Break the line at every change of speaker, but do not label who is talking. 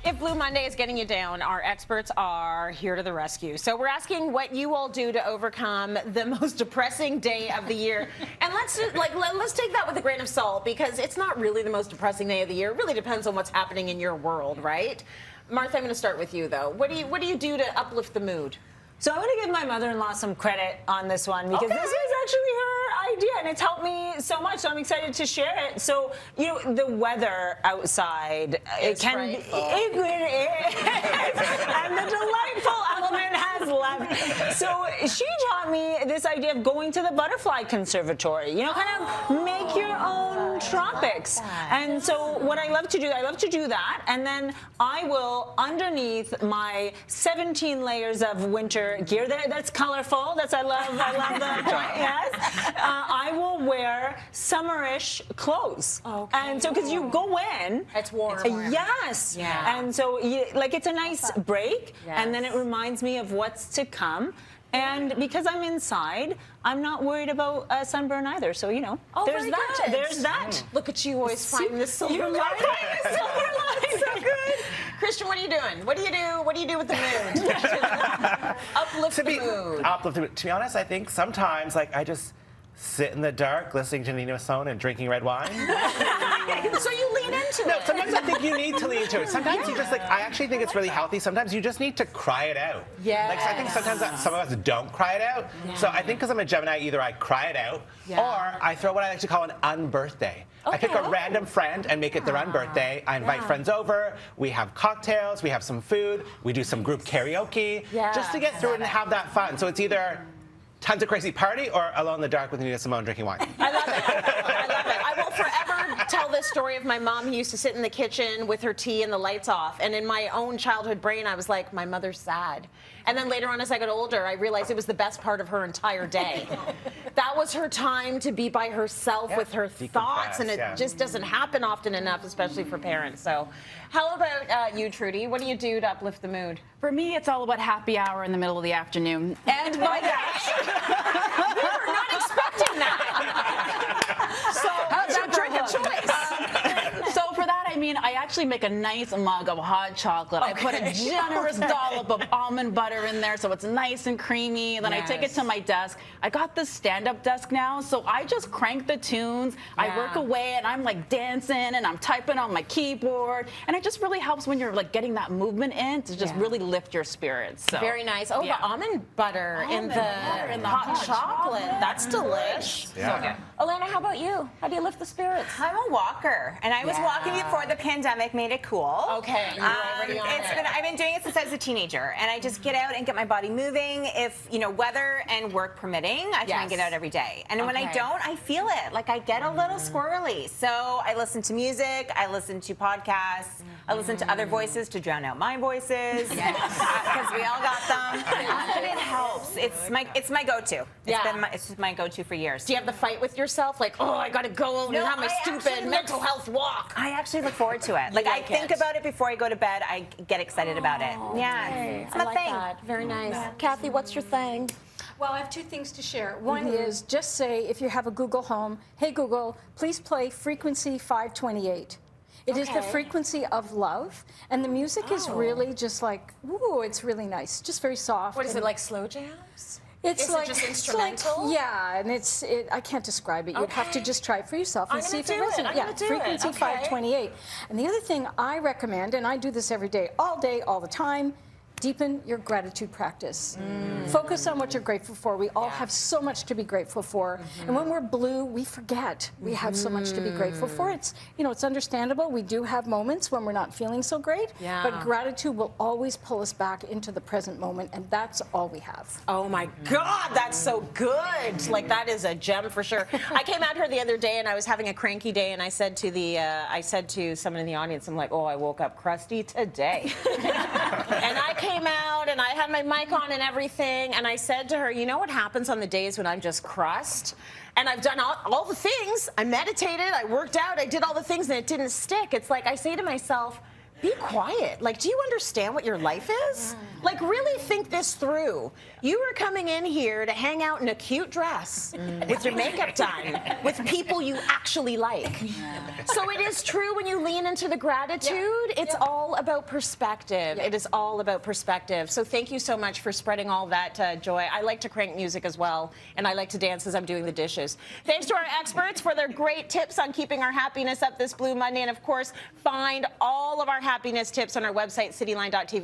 If Blue Monday is getting you down, our experts are here to the rescue. So we're asking what you all do to overcome the most depressing day of the year. And let's take that with a grain of salt, because it's not really the most depressing day of the year. It really depends on what's happening in your world, right? Martha, I'm going to start with you, though. What do you do to uplift the mood?
So I want to give my mother-in-law some credit on this one, because this was actually her idea, and it's helped me so much, so I'm excited to share it. So, you know, the weather outside, it can be, it is, and the delightful element has left. So she taught me this idea of going to the butterfly conservatory, you know, kind of make your own tropics. And so what I love to do that, and then I will, underneath my 17 layers of winter gear that's colorful, I love the yes. I will wear summerish clothes, and so because you go in,
it's warm.
Yes,
yeah.
And so it's a nice break, and then it reminds me of what's to come. And because I'm inside, I'm not worried about sunburn either. So, you know, there's that.
Good.
There's that.
Look at you always finding the silver line. So good. Christian, what are you doing? What do you do? What do you do with the mood? Uplift the mood.
Uplift the mood. To be honest, I think sometimes, like, I just sit in the dark listening to Nina Simone and drinking red wine.
So you lean into it.
Sometimes I think you need to lean into it. Sometimes you just, like, I actually think it's really healthy. Sometimes you just need to cry it out.
Yeah.
Like, I think sometimes some of us don't cry it out. Yeah. So I think because I'm a Gemini, either I cry it out or I throw what I like to call an unbirthday. I pick a random friend and make it their unbirthday. I invite friends over. We have cocktails. We have some food. We do some group karaoke just to get through it and have that fun. So it's either tons of crazy party or alone in the dark with Nina Simone drinking wine.
I love it. I love it. I will forever tell this story of my mom who used to sit in the kitchen with her tea and the lights off. And in my own childhood brain, I was like, my mother's sad. And then later on, as I got older, I realized it was the best part of her entire day. That was her time to be by herself with her thoughts, and it just doesn't happen often enough, especially for parents. So how about you, Trudy? What do you do to uplift the mood?
For me, it's all about happy hour in the middle of the afternoon. And my gosh,
we were not expecting that. So how's your drink of choice?
So for that, I mean, I actually make a nice mug of hot chocolate. I put a generous dollop of almond butter in there so it's nice and creamy. Then I take it to my desk. I got this stand-up desk now, so I just crank the tunes. I work away, and I'm like dancing, and I'm typing on my keyboard. And it just really helps when you're like getting that movement in to just really lift your spirits. So.
Very nice. Oh, the almond butter in the hot chocolate. That's delish.
Yeah.
So good. Alanna, how about you? How do you lift the spirits?
I'm a walker, and I was walking before the pandemic made it cool.
Okay, you're already on it.
I've been doing it since I was a teenager, and I just get out and get my body moving. If weather and work permitting, I try and get out every day. And when I don't, I feel it. Like I get a little squirrely. So I listen to music, I listen to podcasts, I listen to other voices to drown out my voices, because we all got them. But it helps. It's my go-to. It's my go-to for years.
Do you have the fight with yourself? Like, oh, I got to go and have my stupid mental health walk.
I actually look forward to it. Like I think about it before I go to bed. I get excited about it. Yeah, it's my thing.
That. Very nice. Kathie, what's your thing?
Well, I have two things to share. One is just say, if you have a Google Home, hey Google, please play frequency 528. It is the frequency of love, and the music is really just like, ooh, it's really nice, just very soft.
What is it, like slow jams?
It's
Is it just instrumental?
and I can't describe it. You'd have to just try it for yourself and see if it resonates.
Yeah,
frequency 528. And the other thing I recommend, and I do this every day, all the time, deepen your gratitude practice. Focus on what you're grateful for. We all have so much to be grateful for. And when we're blue, we forget we have so much to be grateful for. It's, it's understandable. We do have moments when we're not feeling so great, but gratitude will always pull us back into the present moment, and that's all we have.
Oh my God, that's so good. Like, that is a gem for sure. I came out here the other day and I was having a cranky day, and I said to someone in the audience, I'm like, oh, I woke up crusty today. And I came out and I had my mic on and everything, and I said to her, you know what happens on the days when I'm just crust? And I've done all the things. I meditated, I worked out, I did all the things, and it didn't stick. It's like I say to myself, be quiet. Like, do you understand what your life is? Like, really think this through. You are coming in here to hang out in a cute dress with your makeup done with people you actually like. So it is true when you lean into the gratitude, it's all about perspective. It is all about perspective. So thank you so much for spreading all that joy. I like to crank music as well, and I like to dance as I'm doing the dishes. Thanks to our experts for their great tips on keeping our happiness up this Blue Monday. And of course, find all of our happiness tips on our website, cityline.tv.